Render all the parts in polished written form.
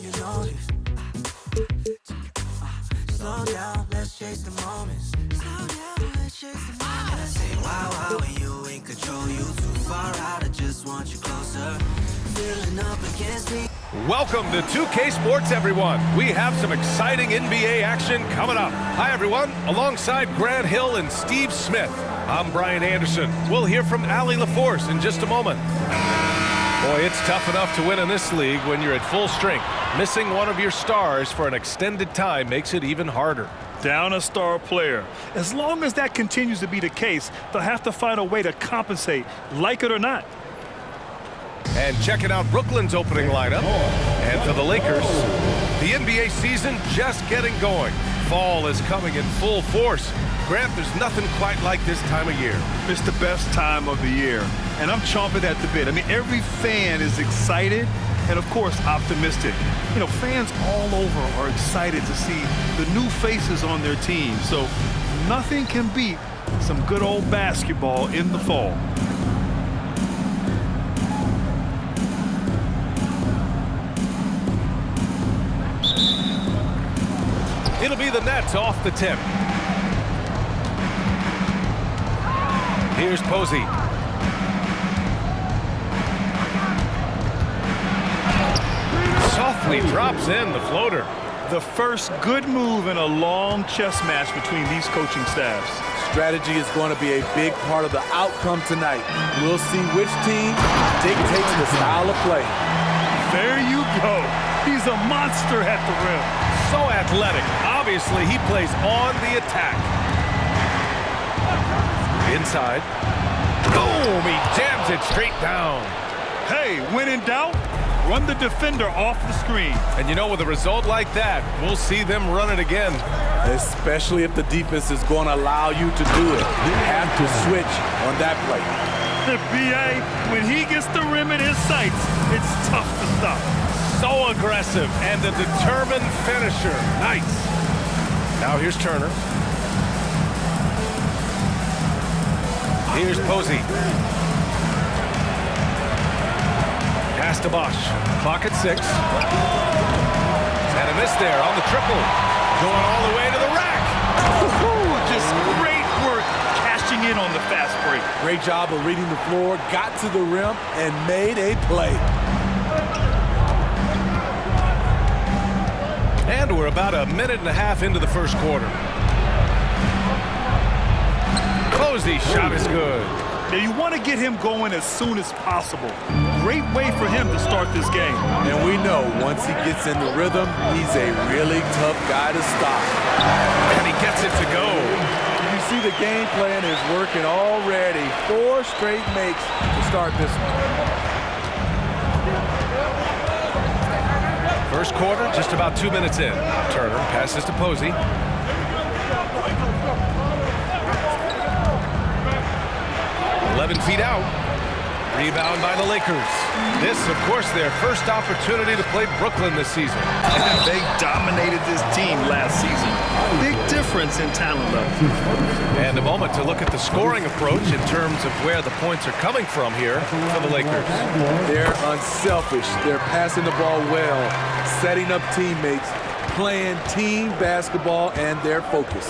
you notice. Slow down, let's chase the moments. Slow down, let's chase the moments. And I say, wow, when you in control, you too far out, I just want you closer. Feeling up against me. Welcome to 2K Sports, everyone. We have some exciting NBA action coming up. Hi, everyone. Alongside Grant Hill and Steve Smith, I'm Brian Anderson. We'll hear from Allie LaForce in just a moment. Boy, it's tough enough to win in this league when you're at full strength. Missing one of your stars for an extended time makes it even harder. Down a star player. As long as that continues to be the case, they'll have to find a way to compensate, like it or not. And checking out Brooklyn's opening lineup. And for the Lakers, the NBA season just getting going. Fall is coming in full force. Grant, there's nothing quite like this time of year. It's the best time of the year, and I'm chomping at the bit. I mean, every fan is excited and, of course, optimistic. You know, fans all over are excited to see the new faces on their team. So nothing can beat some good old basketball in the fall. It'll be the Nets off the tip. Here's Posey. Softly drops in the floater. The first good move in a long chess match between these coaching staffs. Strategy is going to be a big part of the outcome tonight. We'll see which team dictates the style of play. There you go. He's a monster at the rim. So athletic. Obviously, he plays on the attack. Inside. Boom! He jams it straight down. Hey, when in doubt, run the defender off the screen. And you know, with a result like that, we'll see them run it again. Especially if the defense is going to allow you to do it. You have to switch on that play. The BA, when he gets the rim in his sights, it's tough to stop. So aggressive and a determined finisher. Nice. Now here's Turner. Here's Posey. Pass to Bosch. Clock at 6. And a miss there on the triple. Going all the way to the rack. Just great work cashing in on the fast break. Great job of reading the floor, got to the rim, and made a play. And we're about a minute and a half into the first quarter. Posey shot is good. Now you want to get him going as soon as possible. Great way for him to start this game. And we know once he gets in the rhythm, he's a really tough guy to stop. And he gets it to go. You see the game plan is working already. 4 straight makes to start this one. First quarter, just about 2 minutes in. Turner passes to Posey. 11 feet out. Rebound by the Lakers. This, of course, their first opportunity to play Brooklyn this season. They dominated this team last season. Big difference in talent level. And a moment to look at the scoring approach in terms of where the points are coming from here for the Lakers. They're unselfish. They're passing the ball well, setting up teammates, playing team basketball, and their focus.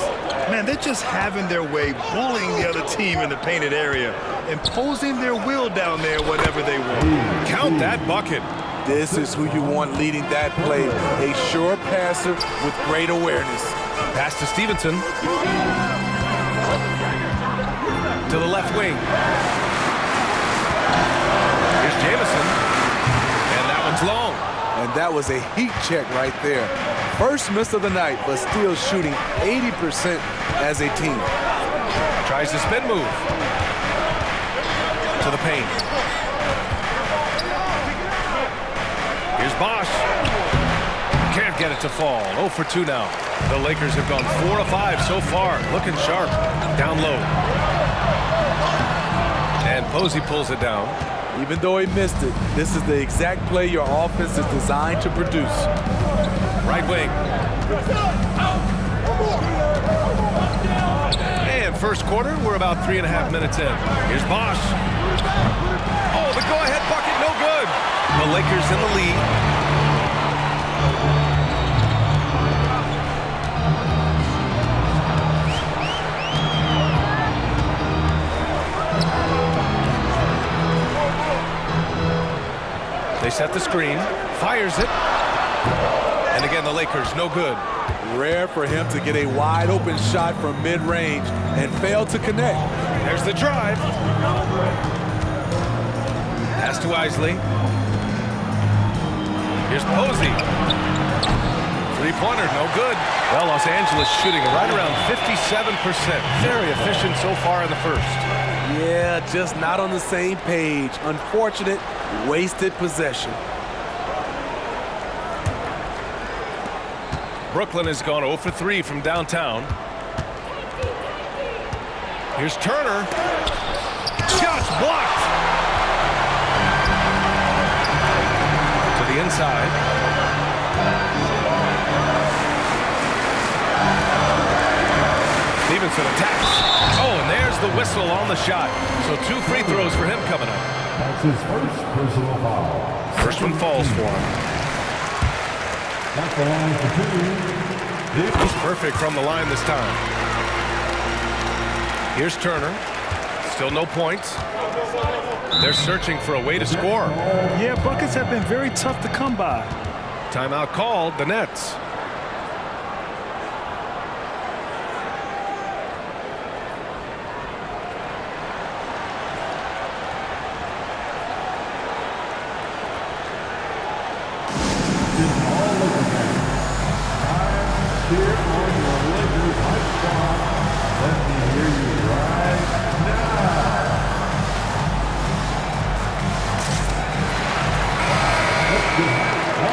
Man, they're just having their way, bullying the other team in the painted area, imposing their will down there whenever they want. Count that bucket. This is who you want leading that play. A sure passer with great awareness. Pass to Stevenson. To the left wing. Here's Jamison. And that one's long. And that was a heat check right there. First miss of the night, but still shooting 80% as a team. Tries the spin move. To the paint. Here's Bosch. Can't get it to fall. 0 for 2 now. The Lakers have gone 4 of 5 so far. Looking sharp. Down low. And Posey pulls it down. Even though he missed it, this is the exact play your offense is designed to produce. Right wing. And first quarter, we're about 3.5 minutes in. Here's Bosch. Oh, the go-ahead bucket, no good. The Lakers in the lead. They set the screen, fires it, and again the Lakers no good. Rare for him to get a wide open shot from mid-range and fail to connect. There's the drive. Pass to Isley. Here's Posey. Three-pointer, no good. Well, Los Angeles shooting right around 57%. Very efficient so far in the first. Yeah, just not on the same page. Unfortunate, wasted possession. Brooklyn has gone 0 for 3 from downtown. Here's Turner. Shots blocked. To the inside. Stevenson attacks. Oh, and there's the whistle on the shot. So 2 free throws for him coming up. That's his first personal foul. First one falls for him. That's the line for 2. He's perfect from the line this time. Here's Turner. Still no points. They're searching for a way to score. Yeah, buckets have been very tough to come by. Timeout called, the Nets.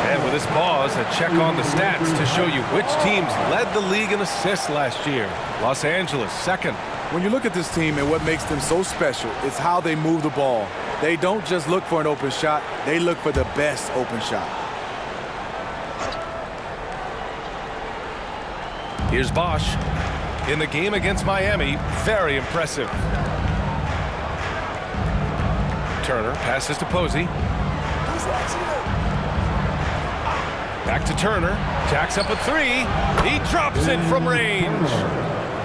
And with this pause, a check on the stats to show you which teams led the league in assists last year. Los Angeles, second. When you look at this team and what makes them so special, it's how they move the ball. They don't just look for an open shot, they look for the best open shot. Here's Bosch. In the game against Miami, very impressive. Turner passes to Posey. Back to Turner. Jacks up a 3. He drops it from range.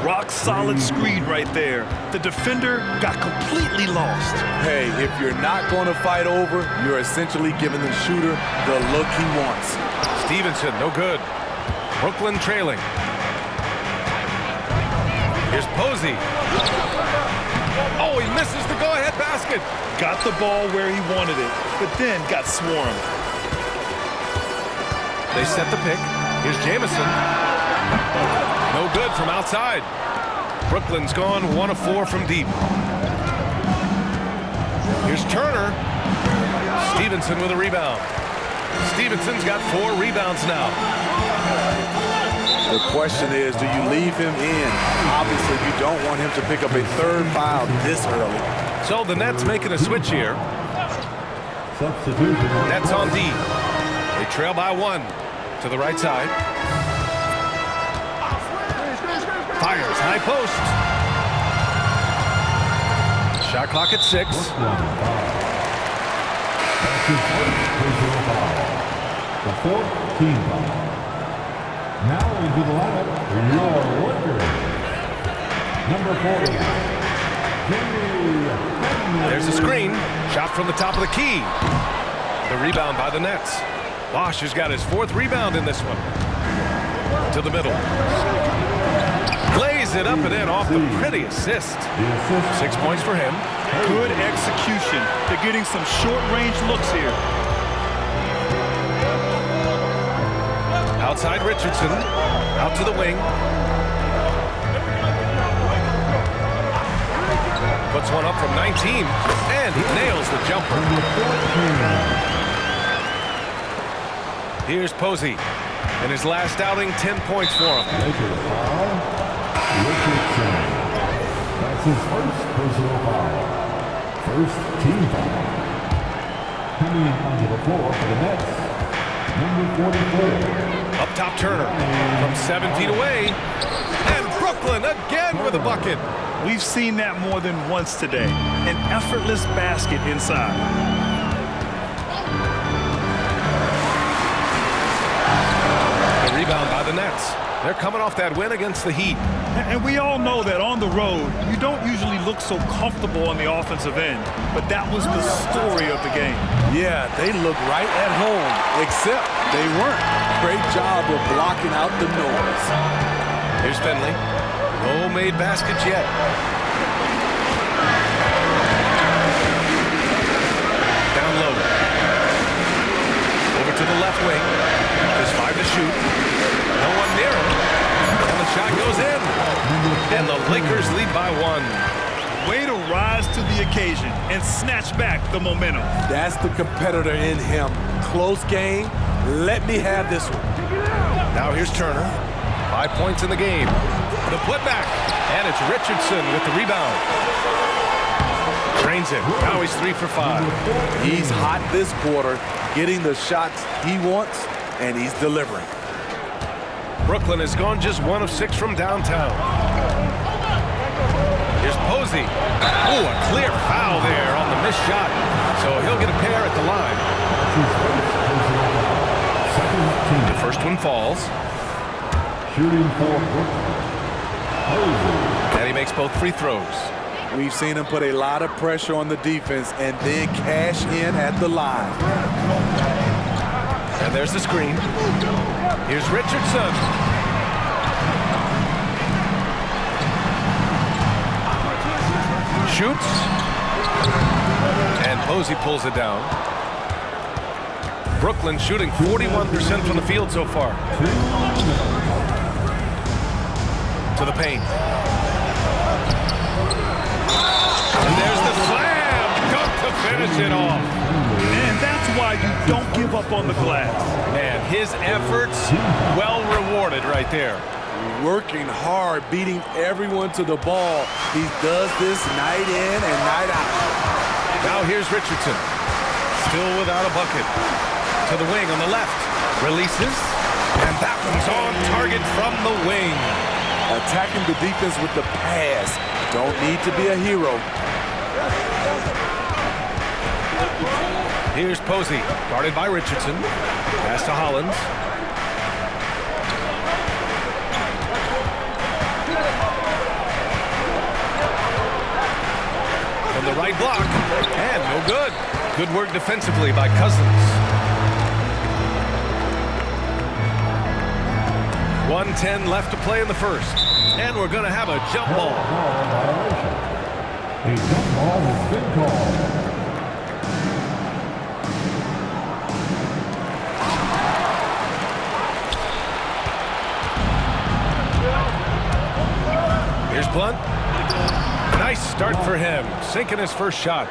Rock solid screen right there. The defender got completely lost. Hey, if you're not going to fight over, you're essentially giving the shooter the look he wants. Stevenson, no good. Brooklyn trailing. Here's Posey. Oh, he misses the go-ahead basket. Got the ball where he wanted it, but then got swarmed. They set the pick. Here's Jamison. No good from outside. Brooklyn's gone 1 of 4 from deep. Here's Turner. Stevenson with a rebound. Stevenson's got 4 rebounds now. The question is, do you leave him in? Obviously, you don't want him to pick up a 3rd foul this early. So the Nets making a switch here. Substitution. Nets on D. They trail by 1 to the right side. Fires high post. Shot clock at 6. That's his first personal foul. The 4th team foul. Now into the lineup for your Lakers. Number 40. There's a screen. Shot from the top of the key. The rebound by the Nets. Bosch has got his 4th rebound in this one. To the middle. Lays it up and in off the pretty assist. 6 points for him. Good execution. They're getting some short-range looks here. Outside Richardson. Out to the wing. Puts one up from 19. And he nails the jumper. Here's Posey. In his last outing, 10 points for him. Richardson. That's his first personal foul. First team foul. Coming onto the floor for the Nets. Number 44. Up top Turner. From 7 feet away. And Brooklyn again with a bucket. We've seen that more than once today. An effortless basket inside. Rebound by the Nets. They're coming off that win against the Heat. And we all know that on the road, you don't usually look so comfortable on the offensive end. But that was the story of the game. Yeah, they look right at home, except they weren't. Great job of blocking out the noise. Here's Finley. No made baskets yet. Down low. Over to the left wing. There's 5 to shoot. No one near him. And the shot goes in. And the Lakers lead by 1. Way to rise to the occasion and snatch back the momentum. That's the competitor in him. Close game. Let me have this one. Now here's Turner. 5 points in the game. The putback. And it's Richardson with the rebound. Drains it. Now he's 3 for 5. He's hot this quarter, getting the shots he wants, and he's delivering. Brooklyn has gone just 1 of 6 from downtown. Here's Posey. Oh, a clear foul there on the missed shot. So he'll get a pair at the line. The first one falls. Shooting for Brooklyn. And he makes both free throws. We've seen him put a lot of pressure on the defense and then cash in at the line. And there's the screen. Here's Richardson. Shoots. And Posey pulls it down. Brooklyn shooting 41% from the field so far. To the paint. And there's the slam. Dunk to finish it off. And that's why you don't give up on the glass. Man, his efforts well rewarded right there. Working hard, beating everyone to the ball. He does this night in and night out. Now here's Richardson. Still without a bucket. To the wing on the left. Releases. And that one's on target from the wing. Attacking the defense with the pass. Don't need to be a hero. Here's Posey, guarded by Richardson. Pass to Hollins. From the right block. And no good. Good work defensively by Cousins. 1:10 left to play in the first. And we're going to have a jump ball. A jump ball has been called. Here's Blunt. Nice start for him, sinking his first shot.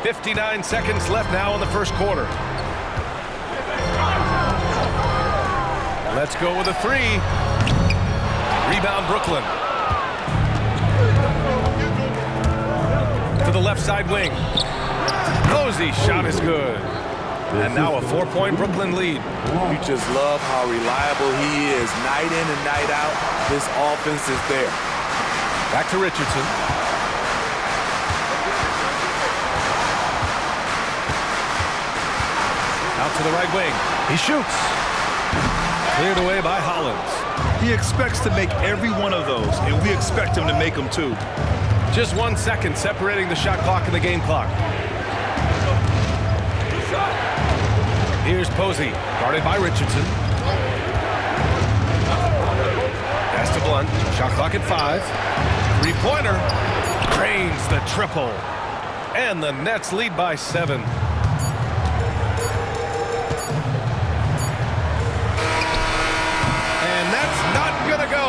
59 seconds left now in the first quarter. Let's go with a 3. Rebound Brooklyn. To the left side wing. Posey shot is good. And now a 4-point Brooklyn lead. You just love how reliable he is. Night in and night out, this offense is there. Back to Richardson. Out to the right wing. He shoots. Cleared away by Hollins. He expects to make every one of those, and we expect him to make them too. Just 1 second separating the shot clock and the game clock. Here's Posey, guarded by Richardson. Pass to Blunt. Shot clock at 5. 3-pointer. Drains the triple. And the Nets lead by 7. And that's not gonna go.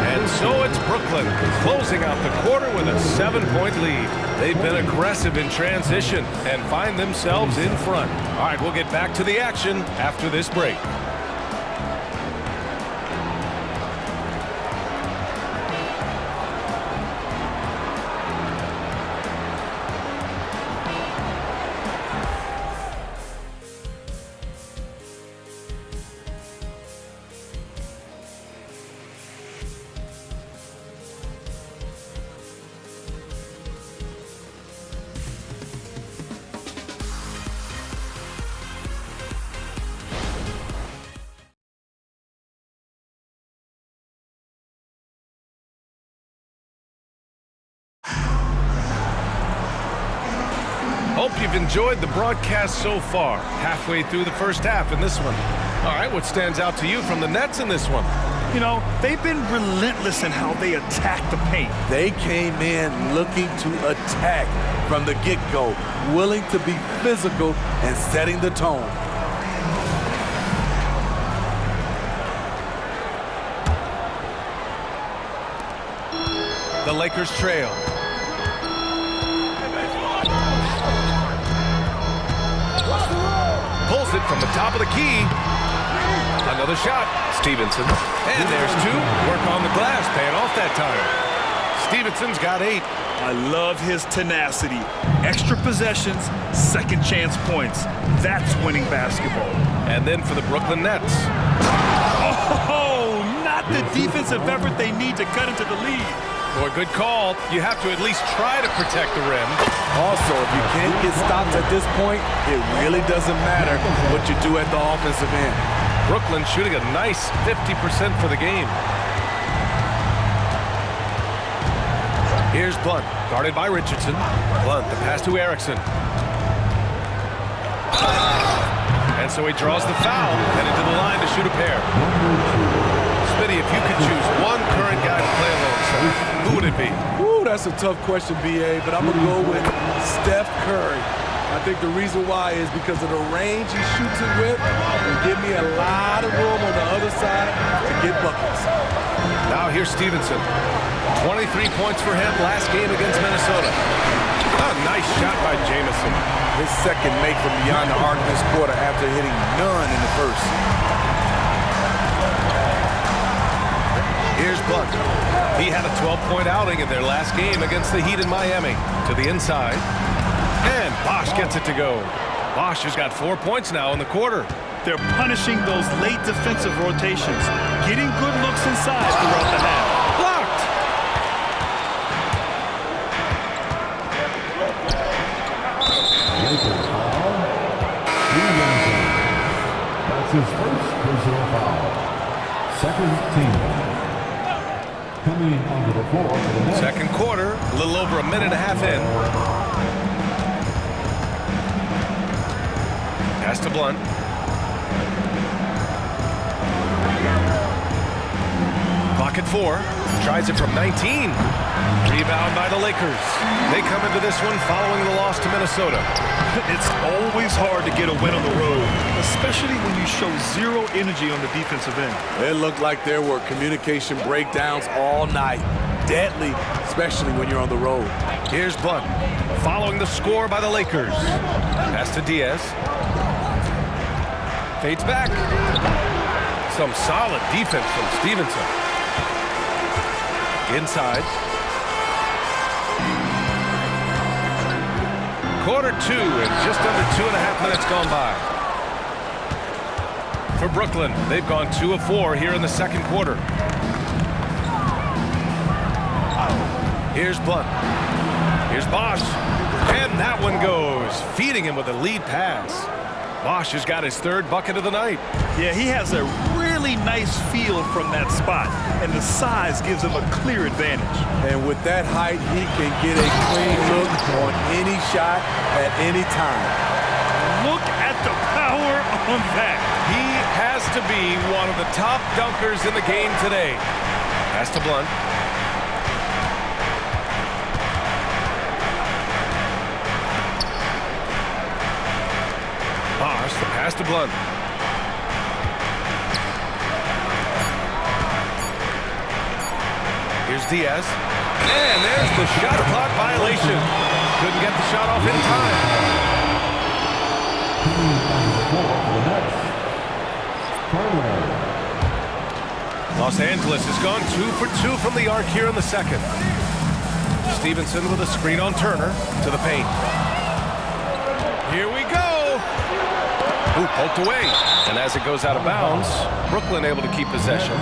And so it's Brooklyn closing out the quarter with a 7-point lead. They've been aggressive in transition and find themselves in front. All right, we'll get back to the action after this break. Hope you've enjoyed the broadcast so far. Halfway through the first half in this one. All right, what stands out to you from the Nets in this one? You know, they've been relentless in how they attack the paint. They came in looking to attack from the get-go, willing to be physical and setting the tone. The Lakers trail. Pulls it from the top of the key. Another shot. Stevenson. And there's two. Work on the glass. Paying off that time. Stevenson's got 8. I love his tenacity. Extra possessions, second chance points. That's winning basketball. And then for the Brooklyn Nets. Oh, not the defensive effort they need to cut into the lead. Boy, good call. You have to at least try to protect the rim. Also, if you can't get stops at this point, it really doesn't matter what you do at the offensive end. Brooklyn shooting a nice 50% for the game. Here's Blunt, guarded by Richardson. Blunt, the pass to Erickson. And so he draws the foul, headed to the line to shoot a pair. Smitty, if you could choose one current guy to play alongside, who would it be? Ooh, that's a tough question, B.A., but I'm going to go with Steph Curry. I think the reason why is because of the range he shoots it with and give me a lot of room on the other side to get buckets. Now here's Stevenson. 23 points for him last game against Minnesota. A nice shot by Jamison. His second make from beyond the arc this quarter after hitting none in the first. Here's Blunt. He had a 12-point outing in their last game against the Heat in Miami. To the inside. And Bosh gets it to go. Bosh has got 4 points now in the quarter. They're punishing those late defensive rotations, getting good looks inside throughout the half. Blocked. Lakers foul. Stevenson. That's his first personal foul. Second team foul. Coming onto the floor for the Nets. Second quarter, a little over a minute and a half in. Pass to Blunt. Clock at 4. Tries it from 19. Rebound by the Lakers. They come into this one following the loss to Minnesota. It's always hard to get a win on the road, especially when you show zero energy on the defensive end. It looked like there were communication breakdowns all night. Deadly, especially when you're on the road. Here's Blunt, following the score by the Lakers. Pass to Diaz. Fades back. Some solid defense from Stevenson. Inside. Quarter 2 and just under 2.5 minutes gone by. For Brooklyn, they've gone 2 of 4 here in the second quarter. Here's Blunt. Here's Bosh. And that one goes, feeding him with a lead pass. Bosh has got his 3rd bucket of the night. Yeah, he has a really nice feel from that spot, and the size gives him a clear advantage. And with that height, he can get a clean look on any shot at any time. Look at the power on that. He has to be one of the top dunkers in the game today. Pass to Blunt. Bosh, the pass to Blunt. Here's Diaz. And there's the shot clock violation. Couldn't get the shot off in time. Los Angeles has gone 2 for 2 from the arc here in the second. Stevenson with a screen on Turner to the paint. Here we go. Ooh, poked away. And as it goes out of bounds, Brooklyn able to keep possession.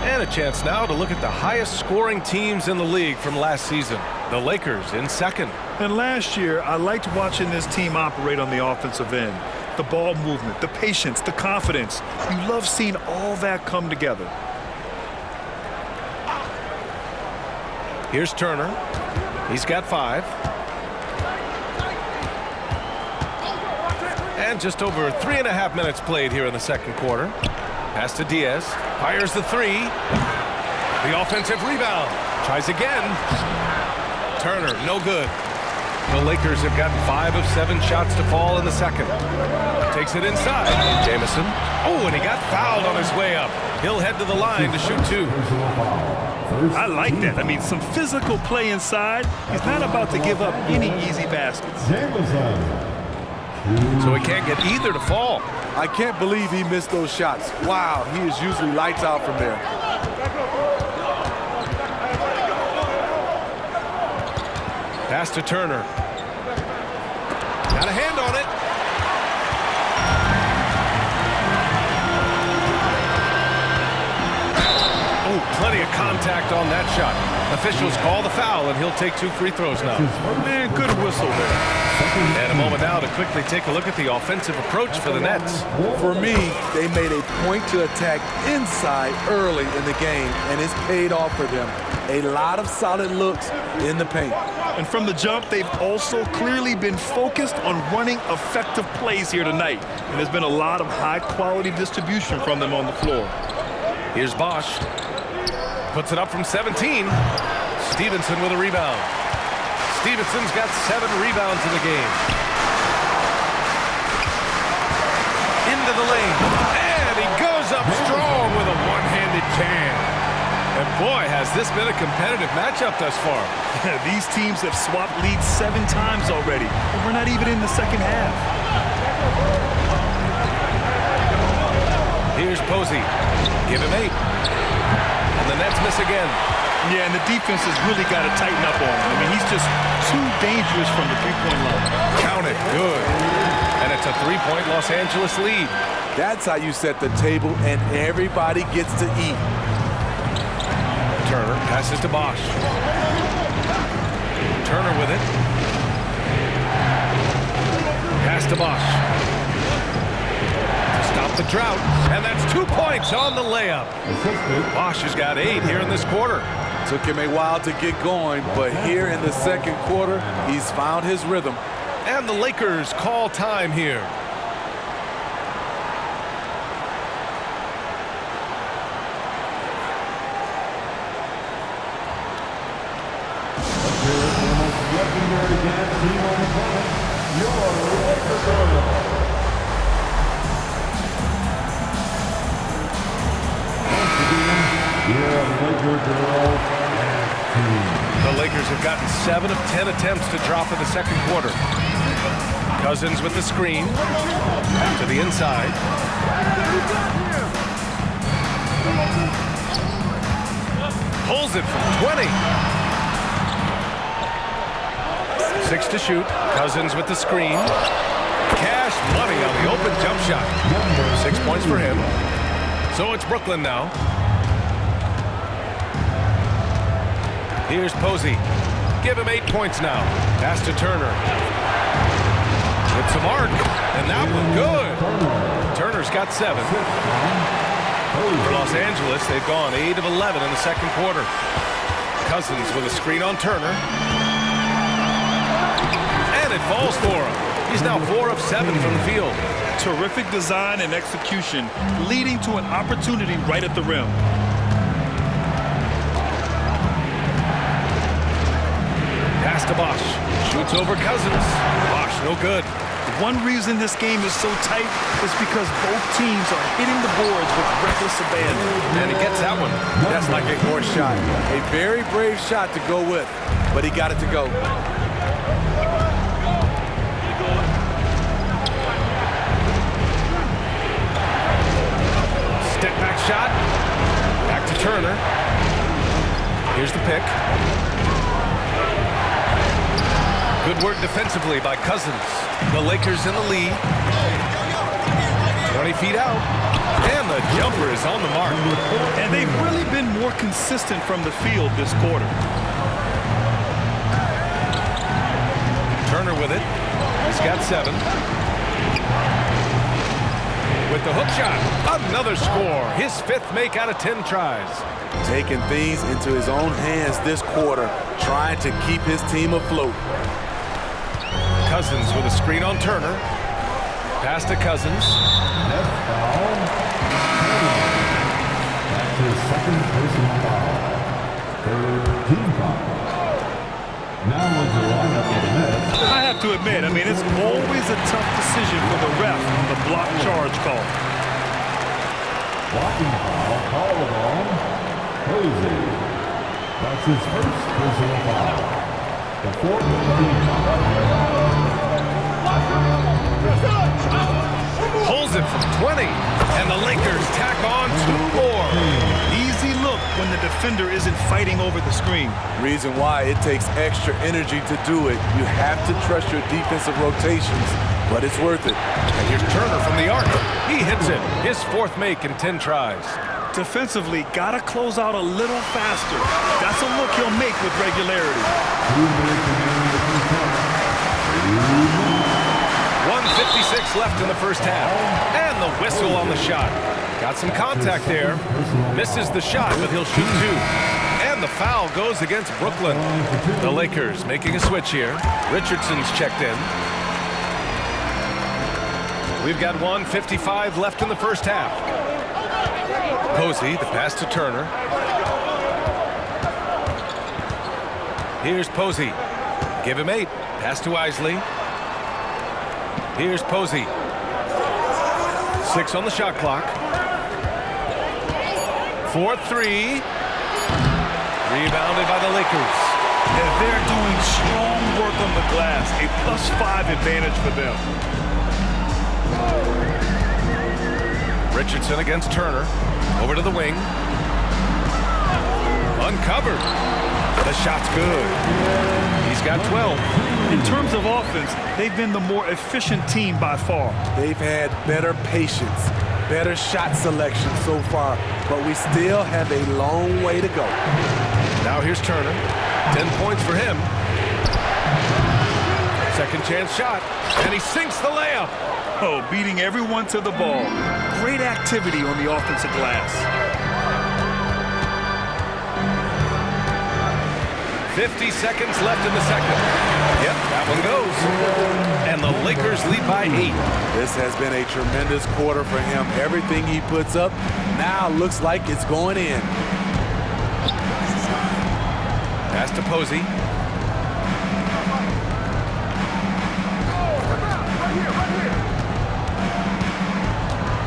And a chance now to look at the highest scoring teams in the league from last season. The Lakers in second. And last year, I liked watching this team operate on the offensive end. The ball movement, the patience, the confidence. You love seeing all that come together. Here's Turner. He's got 5. And just over 3.5 minutes played here in the second quarter. Pass to Diaz. Fires the three. The offensive rebound. Tries again. Turner, no good. The Lakers have gotten 5 of 7 shots to fall in the second. Takes it inside. Jamison. Oh, and he got fouled on his way up. He'll head to the line to shoot 2. I like that. I mean, some physical play inside. He's not about to give up any easy baskets. So he can't get either to fall. I can't believe he missed those shots. Wow, he is usually lights out from there. Pass to Turner. Got a hand on it. Oh, plenty of contact on that shot. Officials call the foul, and he'll take 2 free throws now. Man, good whistle there. And a moment now to quickly take a look at the offensive approach for the Nets. For me, they made a point to attack inside early in the game, and it's paid off for them. A lot of solid looks in the paint. And from the jump, they've also clearly been focused on running effective plays here tonight. And there's been a lot of high-quality distribution from them on the floor. Here's Bosch. Puts it up from 17. Stevenson with a rebound. Stevenson's got 7 rebounds in the game. Into the lane. And he goes up strong with a one-handed jam. And boy, has this been a competitive matchup thus far. These teams have swapped leads 7 times already. And we're not even in the second half. Here's Posey. Give him 8. And the Nets miss again. Yeah, and the defense has really got to tighten up on him. I mean, he's just too dangerous from the three-point line. Count it. Good. And it's a 3-point Los Angeles lead. That's how you set the table, and everybody gets to eat. Turner passes to Bosch. Turner with it. Pass to Bosch. To stop the drought. And that's 2 points on the layup. Bosch has got 8 here in this quarter. Took him a while to get going, but here in the second quarter, he's found his rhythm. And the Lakers call time here. The Lakers have gotten 7 of 10 attempts to drop in the second quarter. Cousins with the screen. To the inside. Pulls it from 20. 6 to shoot. Cousins with the screen. Cash money on the open jump shot. 6 points for him. So it's Brooklyn now. Here's Posey. Give him 8 points now. Pass to Turner. It's a mark. And that one good. Turner's got 7. For Los Angeles, they've gone 8 of 11 in the second quarter. Cousins with a screen on Turner. And it falls for him. He's now 4 of 7 from the field. Terrific design and execution, leading to an opportunity right at the rim. Pass to Bosch. Shoots over Cousins. Bosch, no good. One reason this game is so tight is because both teams are hitting the boards with reckless abandon. And he gets that one. That's like a horse shot. A very brave shot to go with, but he got it to go. Step back shot. Back to Turner. Here's the pick. Good work defensively by Cousins. The Lakers in the lead. 20 feet out. And the jumper is on the mark. And they've really been more consistent from the field this quarter. Turner with it. He's got 7. With the hook shot. Another score. His 5th make out of 10 tries. Taking things into his own hands this quarter, trying to keep his team afloat. Cousins with a screen on Turner. Pass to Cousins. Next foul. That's his second personal foul. Third team foul. Now with the lineup for the Nets. I have to admit, it's always a tough decision for the ref on the block charge call. Blocking foul called on Posey. That's his first personal foul. The fourth team foul. Pulls it from 20, and the Lakers tack on 2 more. Easy look when the defender isn't fighting over the screen. Reason why it takes extra energy to do it. You have to trust your defensive rotations, but it's worth it. And here's Turner from the arc. He hits it. His 4th make in 10 tries. Defensively, gotta close out a little faster. That's a look he'll make with regularity. 1:56 left in the first half. And the whistle on the shot. Got some contact there. Misses the shot, but he'll shoot 2. And the foul goes against Brooklyn. The Lakers making a switch here. Richardson's checked in. We've got 1:55 left in the first half. Posey, the pass to Turner. Here's Posey. Give him 8. Pass to Isley. Here's Posey. 6 on the shot clock. 4-3. Rebounded by the Lakers. And they're doing strong work on the glass. A +5 advantage for them. Richardson against Turner. Over to the wing. Uncovered. The shot's good. He's got 12. In terms of offense, they've been the more efficient team by far. They've had better patience, better shot selection so far, but we still have a long way to go. Now here's Turner. 10 points for him. Second chance shot, and he sinks the layup. Oh, beating everyone to the ball. Great activity on the offensive glass. 50 seconds left in the second. Yep, that one goes. And the Lakers lead by 8. This has been a tremendous quarter for him. Everything he puts up now looks like it's going in. Pass to Posey.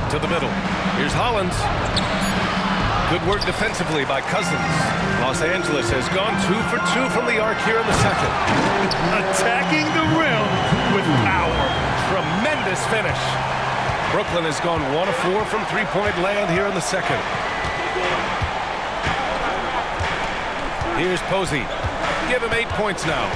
To the middle. Here's Hollins. Good work defensively by Cousins. Los Angeles has gone 2 for 2 from the arc here in the second. Attacking the rim with power. Tremendous finish. Brooklyn has gone 1 of 4 from three-point land here in the second. Here's Posey. Give him 8 points now.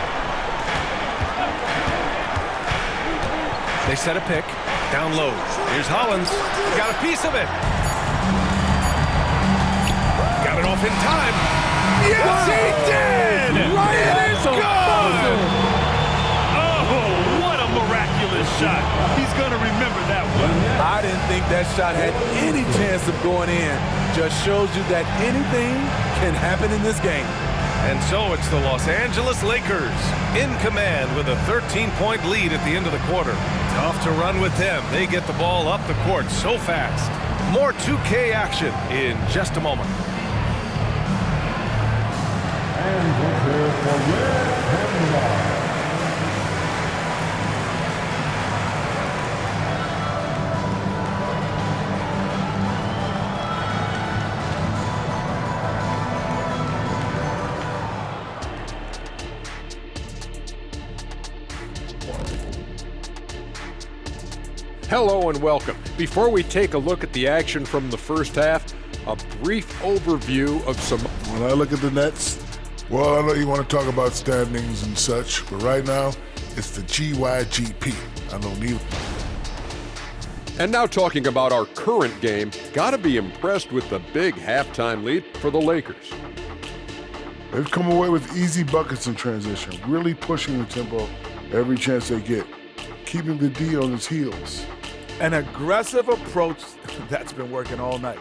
They set a pick. Down low. Here's Hollins. Got a piece of it. Got it off in time. Yes, he did! It is good! Oh, what a miraculous shot. He's going to remember that one. I didn't think that shot had any chance of going in. Just shows you that anything can happen in this game. And so it's the Los Angeles Lakers in command with a 13-point lead at the end of the quarter. Tough to run with them. They get the ball up the court so fast. More 2K action in just a moment. And let's hear it for Red Hemlock. Hello and welcome. Before we take a look at the action from the first half, a brief overview of some... When I look at the Nets, well, I know you want to talk about standings and such, but right now, it's the GYGP. I don't need... And now talking about our current game, gotta be impressed with the big halftime lead for the Lakers. They've come away with easy buckets in transition, really pushing the tempo every chance they get, keeping the D on his heels. An aggressive approach that's been working all night.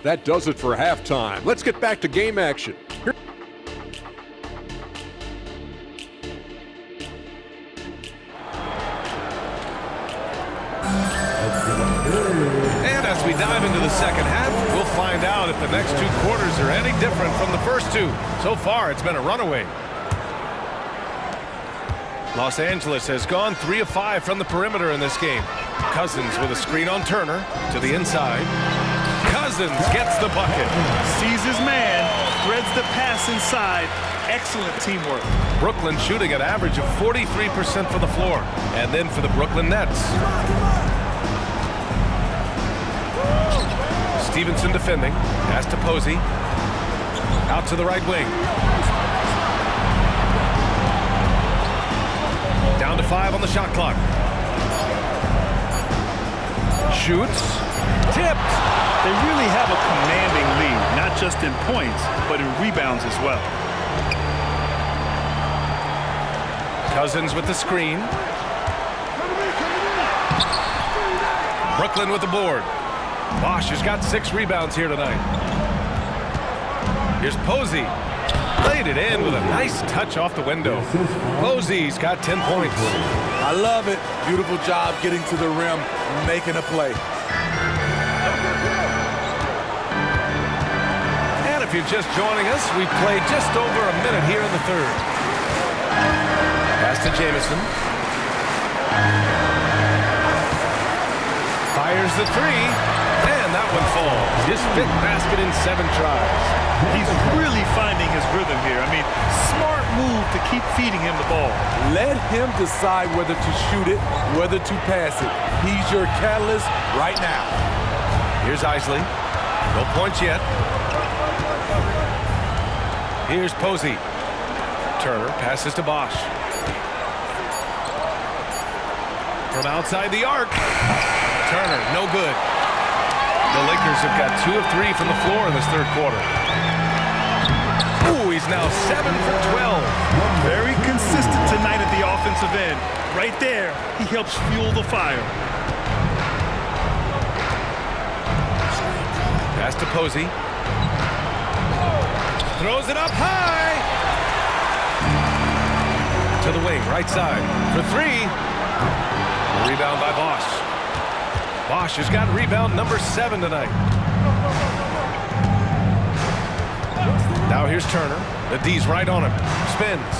That does it for halftime. Let's get back to game action. As we dive into the second half, we'll find out if the next 2 quarters are any different from the first 2. So far, it's been a runaway. Los Angeles has gone 3 of 5 from the perimeter in this game. Cousins with a screen on Turner to the inside. Cousins gets the bucket. Sees his man, threads the pass inside. Excellent teamwork. Brooklyn shooting an average of 43% for the floor. And then for the Brooklyn Nets. Stevenson defending. Pass to Posey. Out to the right wing. Down to 5 on the shot clock. Shoots. Tipped. They really have a commanding lead, not just in points, but in rebounds as well. Cousins with the screen. Brooklyn with the board. Bosch has got 6 rebounds here tonight. Here's Posey. Laid it in with a nice touch off the window. Posey's got 10 points. I love it. Beautiful job getting to the rim, making a play. And if you're just joining us, we've played just over a minute here in the third. Pass to Jamison. Fires the 3, and that one falls. His 5th basket in 7 tries. He's really finding his rhythm here. I mean, smart move to keep feeding him the ball. Let him decide whether to shoot it, whether to pass it. He's your catalyst right now. Here's Isley. No points yet. Here's Posey. Turner passes to Bosch. From outside the arc. Turner, no good. The Lakers have got 2 of 3 from the floor in this third quarter. Ooh, he's now 7 for 12. Very consistent tonight at the offensive end. Right there, he helps fuel the fire. Pass to Posey. Throws it up high. To the wing, right side. For 3. Rebound by Bosch. Bosch has got rebound number 7 tonight. Now here's Turner. The D's right on him. Spins.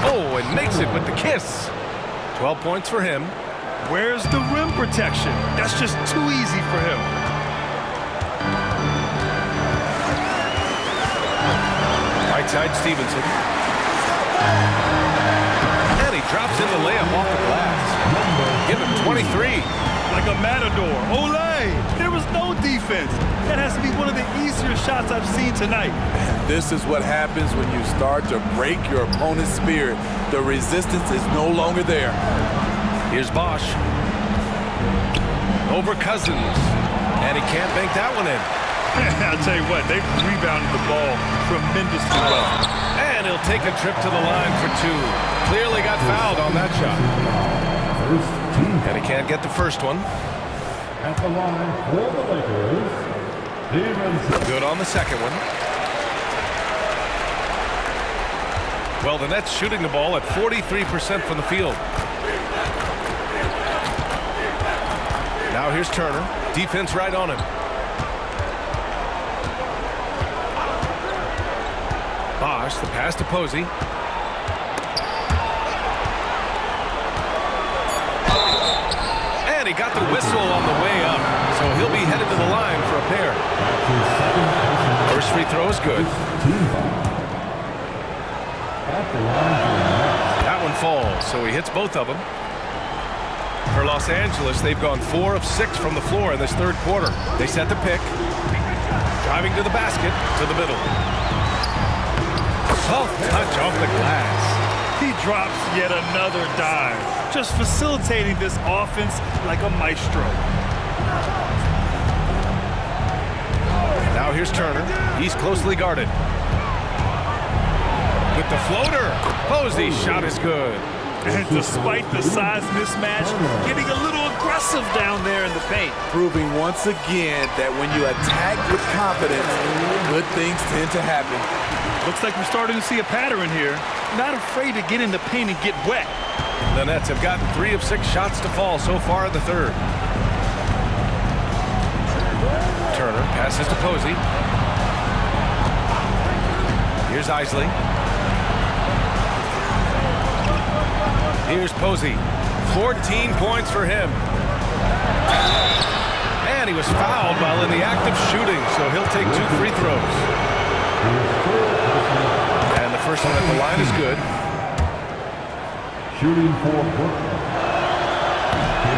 Oh, and makes it with the kiss. 12 points for him. Where's the rim protection? That's just too easy for him. Right side Stevenson. And he drops in the layup off the glass. Give him 23. Like a matador. Olé! There was no defense. That has to be one of the easier shots I've seen tonight. This is what happens when you start to break your opponent's spirit. The resistance is no longer there. Here's Bosch. Over Cousins. And he can't bank that one in. I'll tell you what, they've rebounded the ball tremendously well. And he'll take a trip to the line for 2. Clearly got fouled on that shot. And he can't get the first one. At the line for the Lakers, Stevenson. Good on the second one. Well, the Nets shooting the ball at 43% from the field. Now here's Turner. Defense right on him. Bosch, the pass to Posey. And he got the whistle on the way up, so he'll be headed to the line for a pair. First free throw is good. That one falls, so he hits both of them. For Los Angeles, they've gone 4 of 6 from the floor in this third quarter. They set the pick. Driving to the basket, to the middle. Soft touch off the glass. He drops yet another dime, just facilitating this offense like a maestro. Now here's Turner. He's closely guarded. With the floater, Posey's shot is good. And despite the size mismatch, getting a little aggressive down there in the paint. Proving once again that when you attack with confidence, good things tend to happen. Looks like we're starting to see a pattern here. Not afraid to get in the paint and get wet. The Nets have gotten 3 of 6 shots to fall so far in the third. Turner passes to Posey. Here's Isley. Here's Posey. 14 points for him. And he was fouled while in the act of shooting, so he'll take 2 free throws. And the first one at the line is good. Shooting for Brooklyn.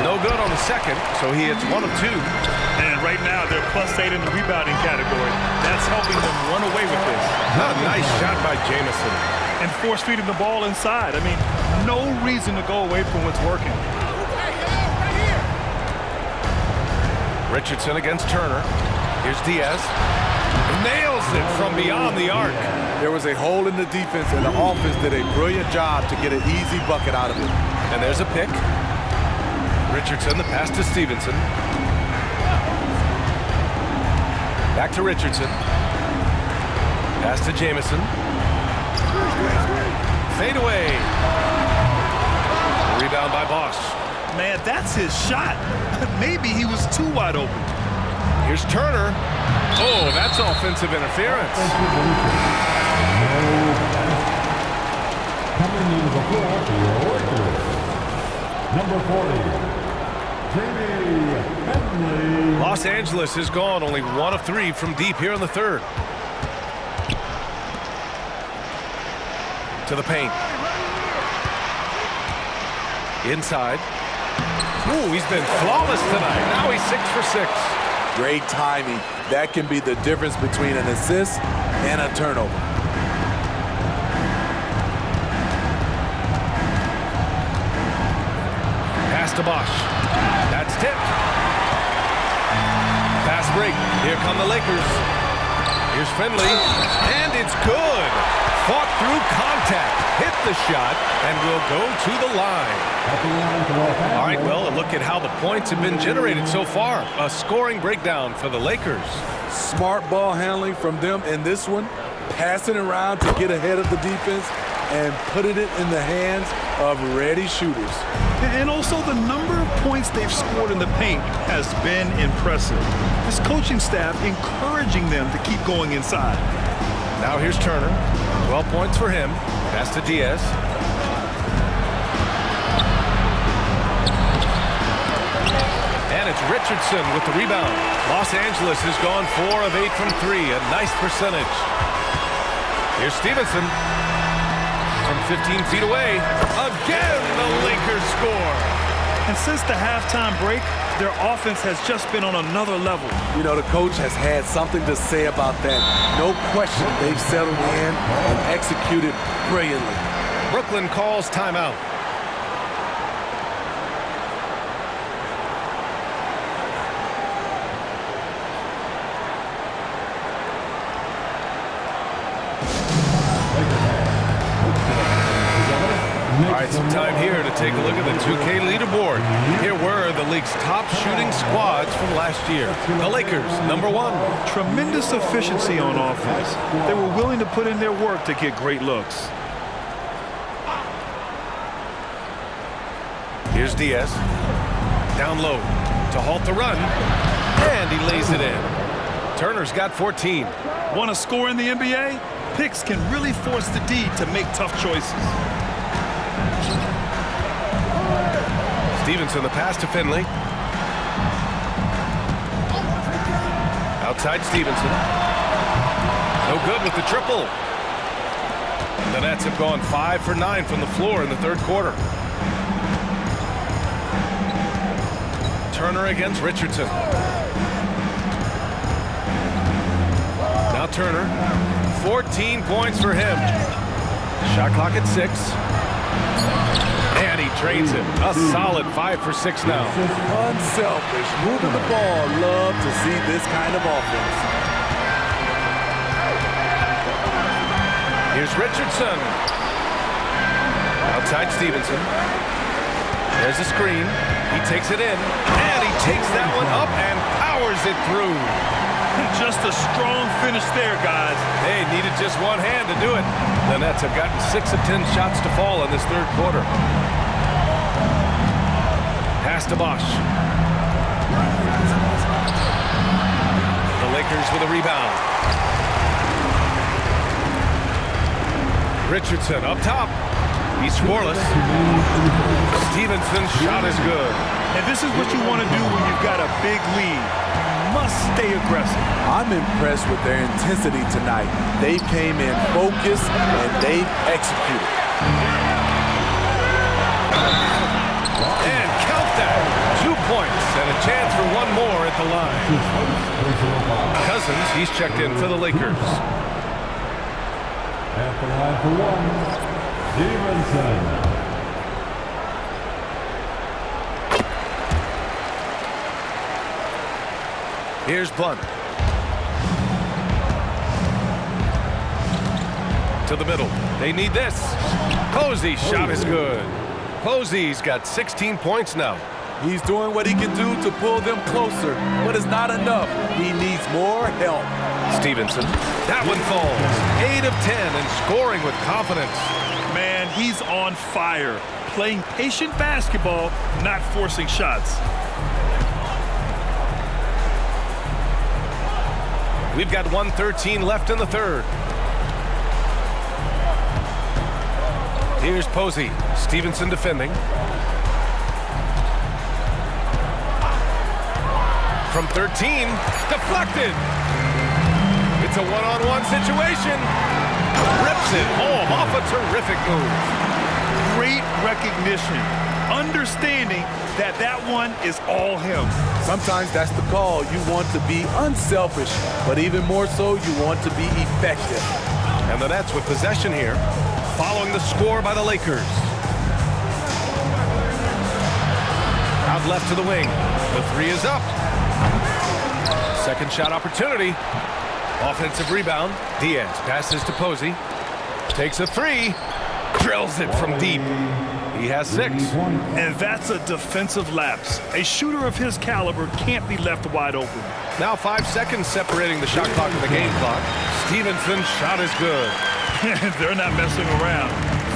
No good on the second, so he hits 1 of 2. And right now, they're +8 in the rebounding category. That's helping them run away with this. A nice shot by Jamison. And force feeding the ball inside. I mean, no reason to go away from what's working. Richardson against Turner. Here's Diaz. Nails it from beyond the arc. There was a hole in the defense, and the offense did a brilliant job to get an easy bucket out of it. And there's a pick. Richardson, the pass to Stevenson. Back to Richardson. Pass to Jamison. Fade away. Rebound by Bosch. Man, that's his shot. Maybe he was too wide open. Here's Turner. Oh, that's offensive interference. Coming in the floor for your Lakers. Number 40, Jamie Henley. Los Angeles is gone, only 1 of 3 from deep here in the third. To the paint. Inside. Ooh, he's been flawless tonight. Now he's 6 for 6. Great timing. That can be the difference between an assist and a turnover. Pass to Bosch. That's tipped. Fast break. Here come the Lakers. Here's Finley. And it's good. Fought through contact. Hit the shot and will go to the line. All right, well, a look at how the points have been generated so far. A scoring breakdown for the Lakers. Smart ball handling from them in this one. Passing around to get ahead of the defense and putting it in the hands of ready shooters. And also the number of points they've scored in the paint has been impressive. This coaching staff encouraging them to keep going inside. Now here's Turner. 12 points for him. Pass to Diaz. And it's Richardson with the rebound. Los Angeles has gone 4 of 8 from 3. A nice percentage. Here's Stevenson. From 15 feet away. Again, the Lakers score. And since the halftime break, their offense has just been on another level. You know, the coach has had something to say about that. No question, they've settled in and executed brilliantly. Brooklyn calls timeout. All right, some time here to take a look at the 2K leaderboard. Here were the league's top shooting squads from last year. The Lakers, number 1. Tremendous efficiency on offense. They were willing to put in their work to get great looks. Here's Diaz. Down low to halt the run. And he lays it in. Turner's got 14. Want to score in the NBA? Picks can really force the D to make tough choices. Stevenson, the pass to Finley. Outside Stevenson. No good with the triple. The Nets have gone 5 for 9 from the floor in the third quarter. Turner against Richardson. Now Turner. 14 points for him. Shot clock at 6. And he trades it. A solid 5 for 6 now. Unselfish, moving the ball. Love to see this kind of offense. Here's Richardson. Outside Stevenson. There's a screen. He takes it in. And he takes that one up and powers it through. Just a strong finish there, guys. They needed just one hand to do it. The Nets have gotten 6 of 10 shots to fall in this third quarter. Pass to Bosch. The Lakers with a rebound. Richardson up top. He's scoreless. Stevenson's shot is good. And this is what you want to do when you've got a big lead. You must stay aggressive. I'm impressed with their intensity tonight. They came in focused and they've executed. And count that. 2 points and a chance for one more at the line. Cousins, he's checked in for the Lakers. At the line for one, Stevenson. Here's Blunt. To the middle. They need this. Posey's shot is good. Posey's got 16 points now. He's doing what he can do to pull them closer, but it's not enough. He needs more help. Stevenson. That one falls. 8 of 10 and scoring with confidence. Man, he's on fire. Playing patient basketball, not forcing shots. We've got 1:13 left in the third. Here's Posey. Stevenson defending. From 13, deflected. It's a one-on-one situation. Rips it home off a terrific move. Great recognition. Understanding that that one is all him. Sometimes that's the call. You want to be unselfish, but even more so, you want to be effective. And the Nets with possession here, following the score by the Lakers. Out left to the wing. The three is up. Second shot opportunity. Offensive rebound. Diaz passes to Posey. Takes a three. Drills it from deep. He has 6. And that's a defensive lapse. A shooter of his caliber can't be left wide open. Now 5 seconds separating the shot clock and the game clock. Stevenson's shot is good. They're not messing around.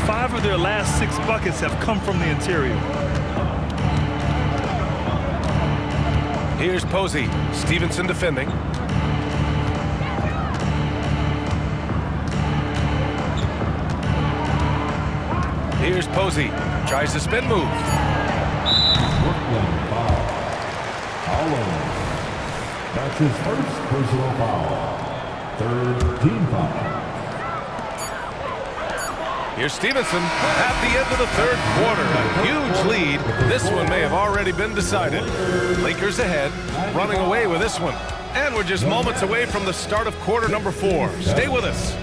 5 of their last 6 buckets have come from the interior. Here's Posey. Stevenson defending. Here's Posey. Tries to spin move. Brooklyn foul. Hollins. That's his first personal foul. Third team foul. Here's Stevenson at the end of the third quarter. A huge lead. This one may have already been decided. Lakers ahead, running away with this one. And we're just moments away from the start of quarter number 4. Stay with us.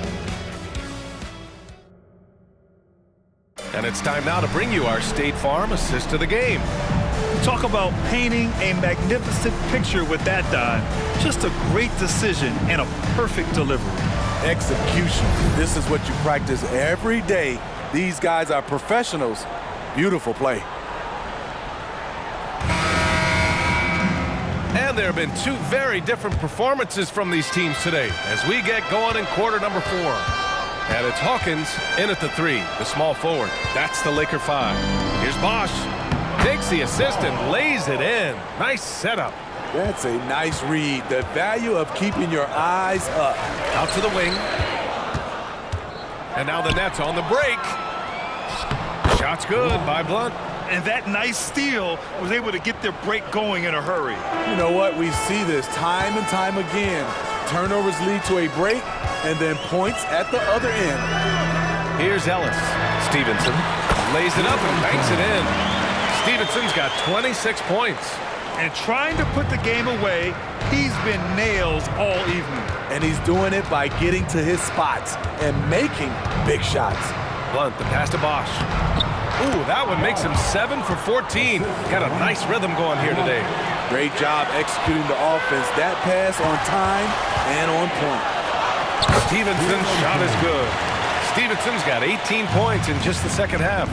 And it's time now to bring you our State Farm assist of the game. Talk about painting a magnificent picture with that dive. Just a great decision and a perfect delivery. Execution. This is what you practice every day. These guys are professionals. Beautiful play. And there have been 2 very different performances from these teams today as we get going in quarter number 4. And it's Hawkins in at the 3, the small forward. That's the Laker 5. Here's Bosch. Takes the assist and lays it in. Nice setup. That's a nice read. The value of keeping your eyes up. Out to the wing. And now the Nets on the break. Shot's good by Blunt. And that nice steal was able to get their break going in a hurry. You know what? We see this time and time again. Turnovers lead to a break and then points at the other end. Here's Ellis. Stevenson lays it up and banks it in. Stevenson's got 26 points. And trying to put the game away, he's been nails all evening. And he's doing it by getting to his spots and making big shots. Blunt, the pass to Bosch. Ooh, that one makes him 7 for 14. Got a nice rhythm going here today. Great job executing the offense. That pass on time and on point. Stevenson's shot is good. Stevenson's got 18 points in just the second half.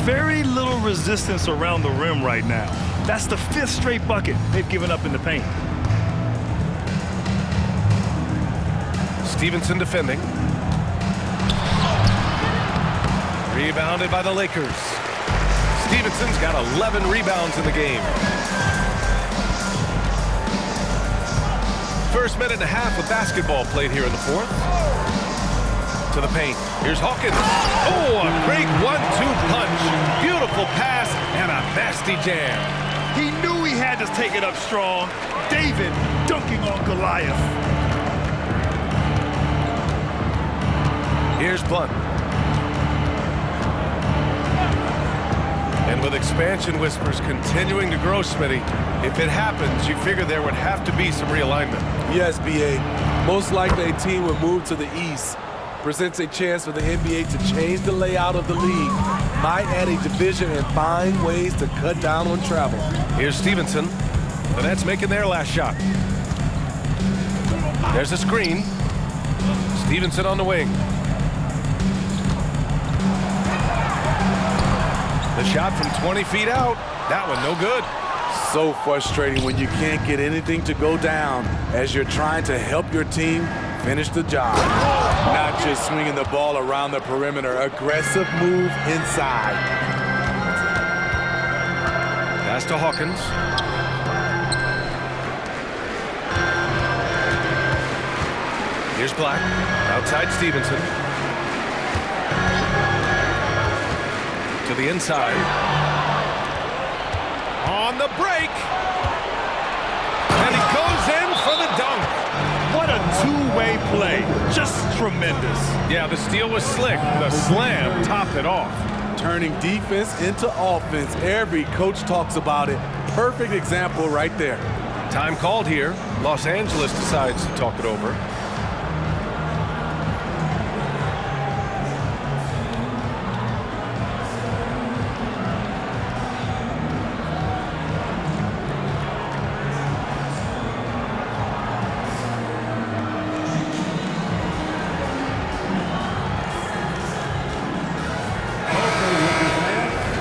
Very little resistance around the rim right now. That's the 5th straight bucket they've given up in the paint. Stevenson defending. Rebounded by the Lakers. Stevenson's got 11 rebounds in the game. First minute and a half of basketball played here in the fourth. To the paint. Here's Hawkins. Oh, a great 1-2 punch. Beautiful pass and a nasty jam. He knew he had to take it up strong. David dunking on Goliath. Here's Blunt. And with expansion whispers continuing to grow, Smitty, if it happens, you figure there would have to be some realignment. Yes, B.A. Most likely a team would move to the east. Presents a chance for the NBA to change the layout of the league. Might add a division and find ways to cut down on travel. Here's Stevenson. The Nets making their last shot. There's a screen. Stevenson on the wing. The shot from 20 feet out. That one no good. So frustrating when you can't get anything to go down as you're trying to help your team finish the job. Not just swinging the ball around the perimeter. Aggressive move inside. Pass to Hawkins. Here's Black. Outside Stevenson. To the inside. On the break. And he goes in for the dunk. What a two-way play. Just tremendous. Yeah, the steal was slick. The slam topped it off. Turning defense into offense. Every coach talks about it. Perfect example right there. Time called here. Los Angeles decides to talk it over.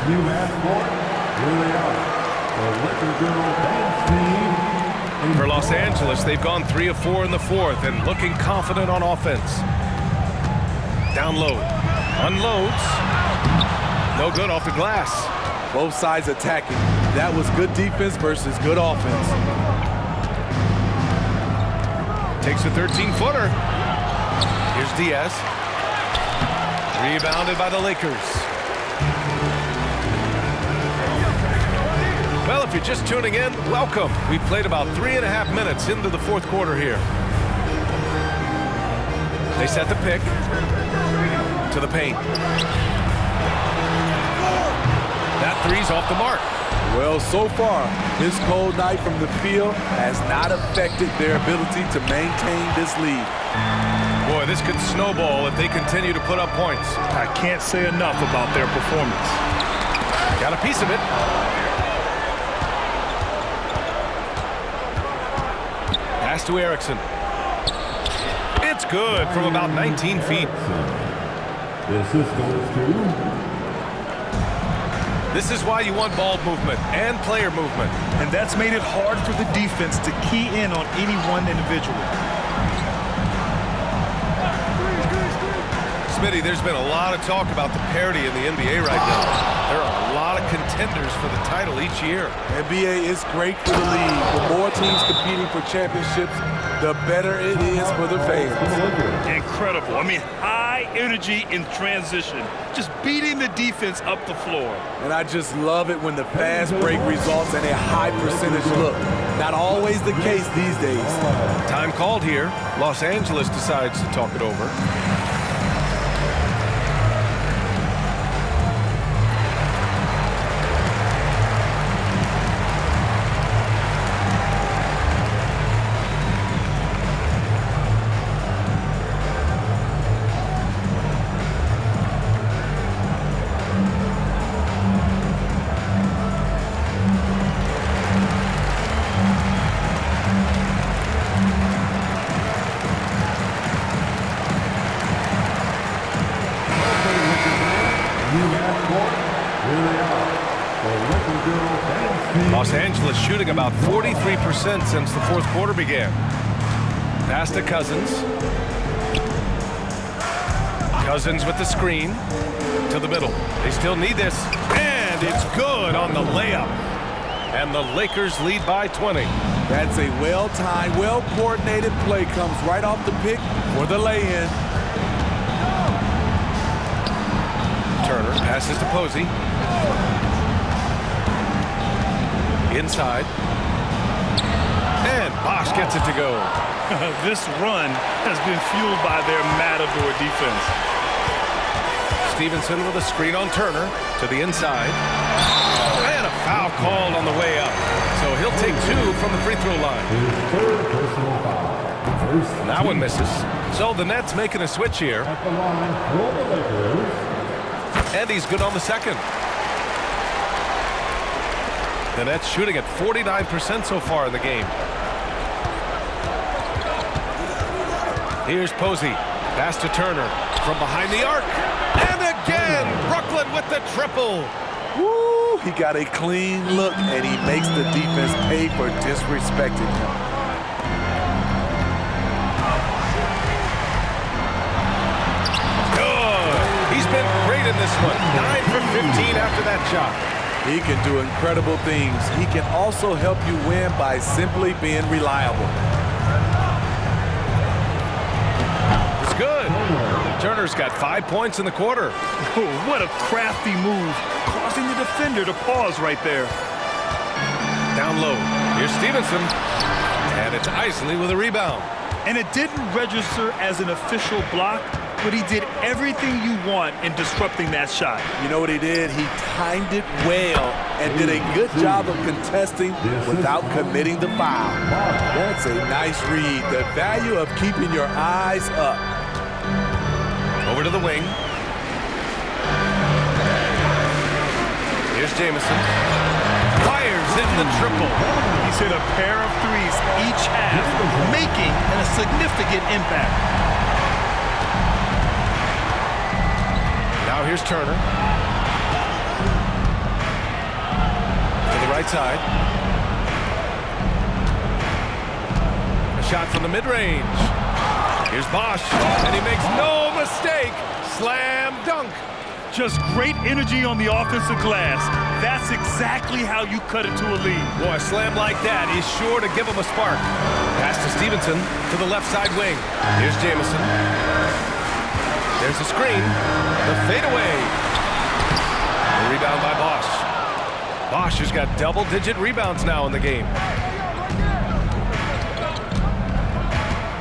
New mascot, here they are, the Liquor Girl Dance Team. For Los Angeles, they've gone 3 of 4 in the fourth and looking confident on offense. Down low. Unloads. No good off the glass. Both sides attacking. That was good defense versus good offense. Takes a 13-footer. Here's Diaz. Rebounded by the Lakers. Well, if you're just tuning in, welcome. We played about 3.5 minutes into the fourth quarter here. They set the pick to the paint. That three's off the mark. Well, so far, this cold night from the field has not affected their ability to maintain this lead. Boy, this could snowball if they continue to put up points. I can't say enough about their performance. Got a piece of it. Pass to Erickson. It's good from about 19 feet. The assist goes to... This is why you want ball movement and player movement. And that's made it hard for the defense to key in on any one individual. Smitty, there's been a lot of talk about the parity in the NBA right now. There are a lot of contenders for the title each year. NBA is great for the league. The more teams competing for championships, the better it is for the fans. Incredible. I mean, high energy in transition. Just beating the defense up the floor. And I just love it when the fast break results in a high percentage look. Not always the case these days. Time called here. Los Angeles decides to talk it over. Los Angeles shooting about 43% since the fourth quarter began. Pass to Cousins. Cousins with the screen to the middle. They still need this, and it's good on the layup. and the Lakers lead by 20. That's a well-timed, well-coordinated play. Comes right off the pick for the lay-in. Turner passes to Posey. Inside. And Bosch gets it to go. This run has been fueled by their Matador defense. Stevenson with a screen on Turner to the inside. And a foul called on the way up. So he'll take 2 from the free throw line. Third personal foul. First That one misses. So the Nets making a switch here. at the line for the Lakers. And he's good on the second. The Nets shooting at 49% so far in the game. Here's Posey. Pass to Turner from behind the arc. And again, Brooklyn with the triple. Woo! He got a clean look, and he makes the defense pay for disrespecting him. Good. He's been great in this one. 9 for 15 after that shot. He can do incredible things. He can also help you win by simply being reliable. It's good. Turner's got 5 points in the quarter. Oh, what a crafty move, causing the defender to pause right there. Down low. Here's Stevenson. And it's Isley with a rebound. And it didn't register as an official block, but he did everything you want in disrupting that shot. You know what he did? He timed it well and did a good job of contesting without committing the foul. That's a nice read. The value of keeping your eyes up. Over to the wing. Here's Jamison. Fires in the triple. He's hit a pair of threes each half, making a significant impact. Now here's Turner. To the right side. A shot from the mid-range. Here's Bosch, and he makes no mistake. Slam dunk. Just great energy on the offensive glass. That's exactly how you cut it to a lead. Boy, a slam like that is sure to give him a spark. Pass to Stevenson to the left side wing. Here's Jamison. There's the screen. The fadeaway. The rebound by Bosch. Bosch has got double-digit rebounds now in the game.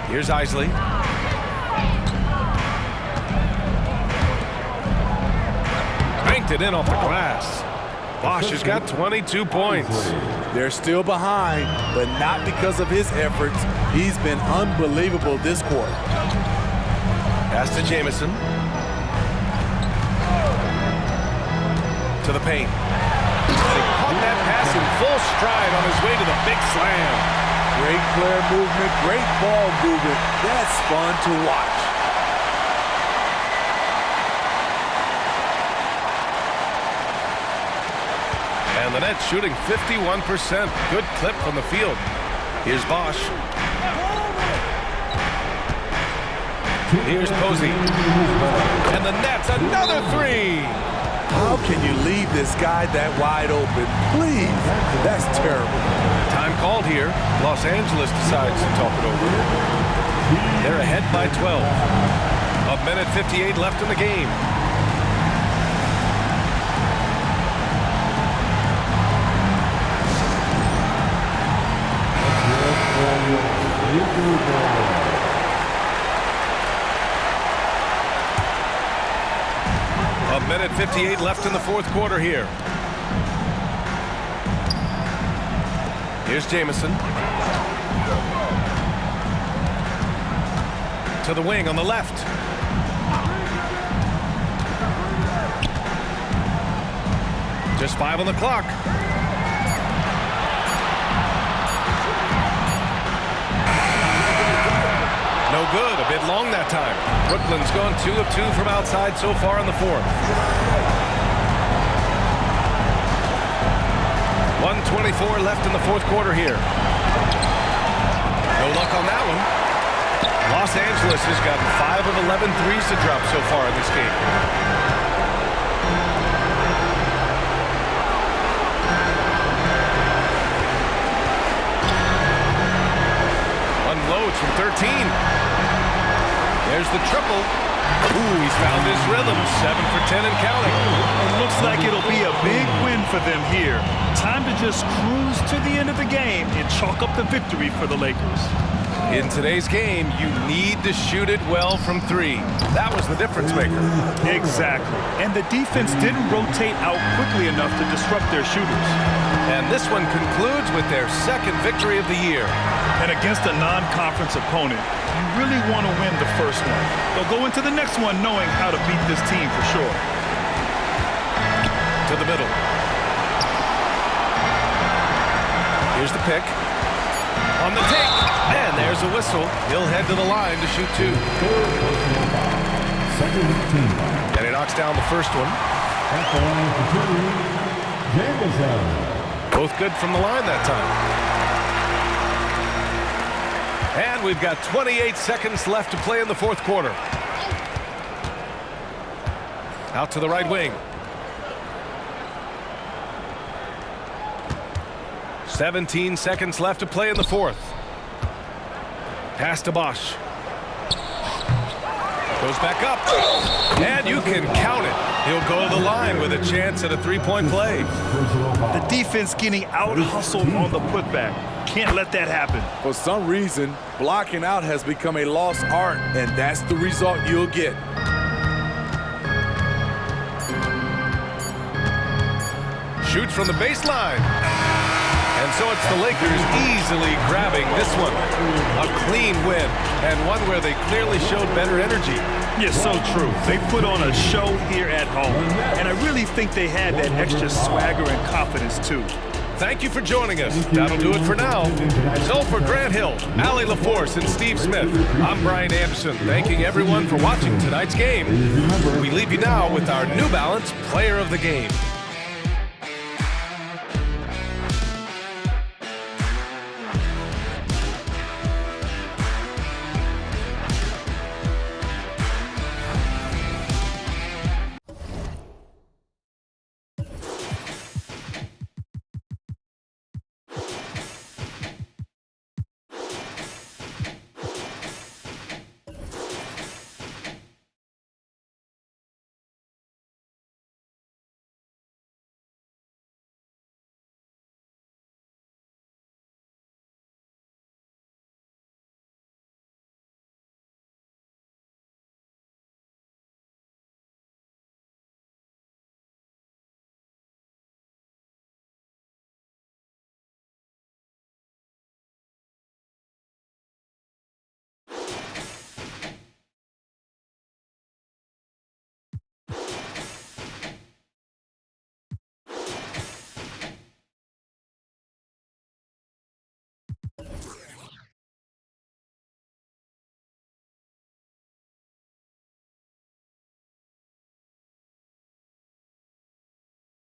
Here's Isley. Banked it in off the glass. Bosch has got 22 points. They're still behind, but not because of his efforts. He's been unbelievable this quarter. Pass to Jamison. To the paint. And he caught that pass in full stride on his way to the big slam. Great player movement, great ball movement. That's fun to watch. And the Nets shooting 51%. Good clip from the field. Here's Bosch. Here's Posey. And the Nets, another three. How can you leave this guy that wide open? Please, that's terrible. Time called here. Los Angeles decides to talk it over. They're ahead by 12. A minute 58 left in the game. A minute 58 left in the fourth quarter here. Here's Jamison. To the wing on the left. Just 5 on the clock. No good, a bit long that time. Brooklyn's gone 2 of 2 from outside so far in the fourth. 1:24 left in the fourth quarter here. No luck on that one. Los Angeles has gotten 5 of 11 threes to drop so far in this game. from 13. There's the triple. Ooh, he's found his rhythm. 7 for 10 and counting. It looks like it'll be a big win for them here. Time to just cruise to the end of the game and chalk up the victory for the Lakers. In today's game, you need to shoot it well from 3. That was the difference maker. Exactly. And the defense didn't rotate out quickly enough to disrupt their shooters. And this one concludes with their second victory of the year. And against a non-conference opponent, you really want to win the first one. They'll go into the next one knowing how to beat this team for sure. To the middle. Here's the pick. On the take. And there's a whistle. He'll head to the line to shoot 2. And he knocks down the first one. At the line for 2, Jamison. Both good from the line that time. And we've got 28 seconds left to play in the fourth quarter. Out to the right wing. 17 seconds left to play in the fourth. Pass to Bosch. Goes back up. And you can count it. He'll go to the line with a chance at a 3-point play. The defense getting out-hustled on the putback. Can't let that happen. For some reason, blocking out has become a lost art, and that's the result you'll get. Shoots from the baseline. And so it's the Lakers easily grabbing this one. A clean win, and one where they clearly showed better energy. Yes, so true. They put on a show here at home, and I really think they had that extra swagger and confidence, too. Thank you for joining us. That'll do it for now. So for Grant Hill, Allie LaForce, and Steve Smith, I'm Brian Anderson, thanking everyone for watching tonight's game. We leave you now with our New Balance Player of the Game.